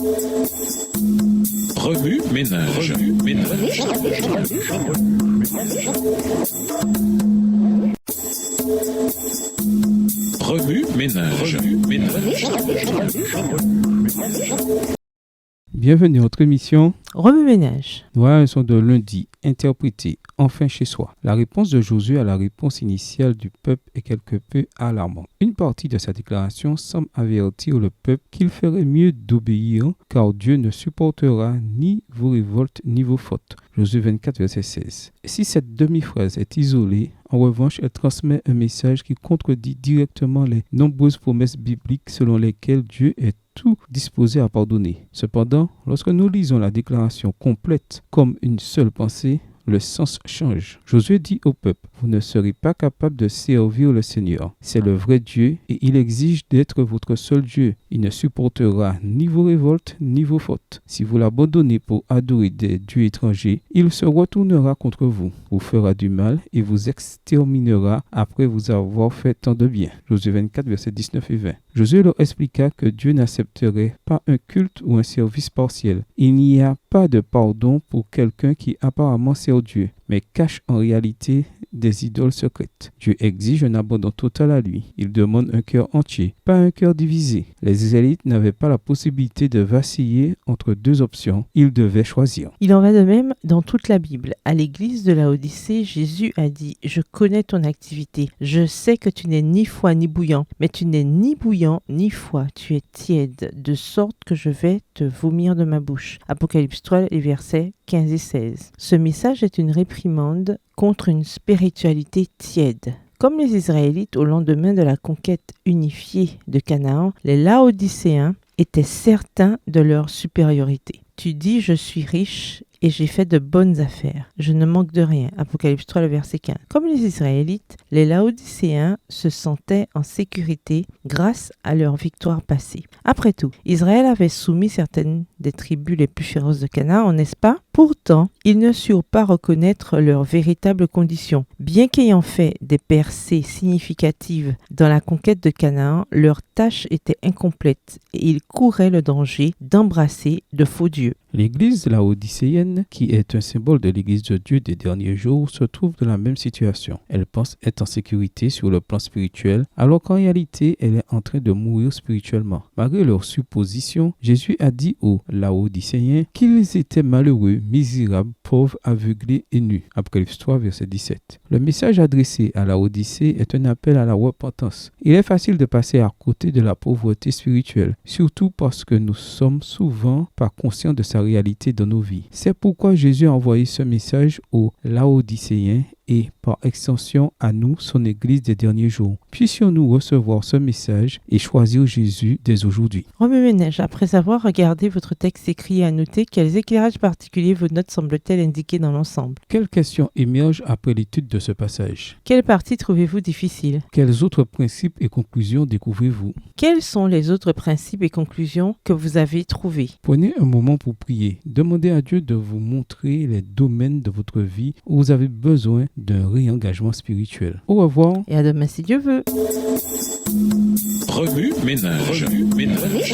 Remue ménage. Remue ménage. Bienvenue à notre émission Remue ménage. Voilà une leçon de lundi, interprétée enfin chez soi. La réponse de Josué à la réponse initiale du peuple est quelque peu alarmante. Une partie de sa déclaration semble avertir le peuple qu'il ferait mieux d'obéir car Dieu ne supportera ni vos révoltes ni vos fautes. Josué 24, verset 16. Si cette demi-phrase est isolée, en revanche, elle transmet un message qui contredit directement les nombreuses promesses bibliques selon lesquelles Dieu est tout disposé à pardonner. Cependant, lorsque nous lisons la déclaration complète comme une seule pensée, le sens change. Josué dit au peuple, vous ne serez pas capable de servir le Seigneur. C'est le vrai Dieu et il exige d'être votre seul Dieu. Il ne supportera ni vos révoltes ni vos fautes. Si vous l'abandonnez pour adorer des dieux étrangers, il se retournera contre vous, vous fera du mal et vous exterminera après vous avoir fait tant de bien. Josué 24, versets 19 et 20. Josué leur expliqua que Dieu n'accepterait pas un culte ou un service partiel. Il n'y a pas de pardon pour quelqu'un qui apparemment sert Dieu, mais cache en réalité des idoles secrètes. Dieu exige un abandon total à lui. Il demande un cœur entier, pas un cœur divisé. Les Israélites n'avaient pas la possibilité de vaciller entre deux options. Ils devaient choisir. Il en va de même dans toute la Bible. À l'église de Laodicée, Jésus a dit « Je connais ton activité. Je sais que tu n'es ni froid ni bouillant, mais tu n'es ni bouillant ni froid. Tu es tiède, de sorte que je vais te vomir de ma bouche. » Apocalypse 3, les versets 15 et 16. Ce message est une réprimande contre une spiritualité tiède. Comme les Israélites au lendemain de la conquête unifiée de Canaan, les Laodicéens étaient certains de leur supériorité. Tu dis, je suis riche et j'ai fait de bonnes affaires. Je ne manque de rien. Apocalypse 3, le verset 15. Comme les Israélites, les Laodicéens se sentaient en sécurité grâce à leur victoire passée. Après tout, Israël avait soumis certaines des tribus les plus féroces de Canaan, n'est-ce pas? Pourtant, ils ne surent pas reconnaître leurs véritables conditions. Bien qu'ayant fait des percées significatives dans la conquête de Canaan, leur tâche était incomplète et ils couraient le danger d'embrasser de faux dieux. L'église laodicéenne, qui est un symbole de l'église de Dieu des derniers jours, se trouve dans la même situation. Elle pense être en sécurité sur le plan spirituel, alors qu'en réalité, elle est en train de mourir spirituellement. Malgré leur supposition, Jésus a dit aux Laodicéens qu'ils étaient malheureux, misérables, pauvres, aveuglés et nus. Apocalypse 3, verset 17. Le message adressé à Laodicée est un appel à la repentance. Il est facile de passer à côté de la pauvreté spirituelle, surtout parce que nous sommes souvent pas conscients de sa réalité dans nos vies. C'est pourquoi Jésus a envoyé ce message aux Laodicéens et par extension à nous, son Église des derniers jours. Puissions-nous recevoir ce message et choisir Jésus dès aujourd'hui. Remue ménage, après avoir regardé votre texte écrit et annoté, quels éclairages particuliers vos notes semblent-elles indiquer dans l'ensemble? Quelles questions émergent après l'étude de ce passage? Quelle partie trouvez-vous difficile? Quels autres principes et conclusions découvrez-vous? Quels sont les autres principes et conclusions que vous avez trouvés? Prenez un moment pour prier. Demandez à Dieu de vous montrer les domaines de votre vie où vous avez besoin d'un réengagement spirituel. Au revoir. Et à demain si Dieu veut. Remue ménage. Remue ménage.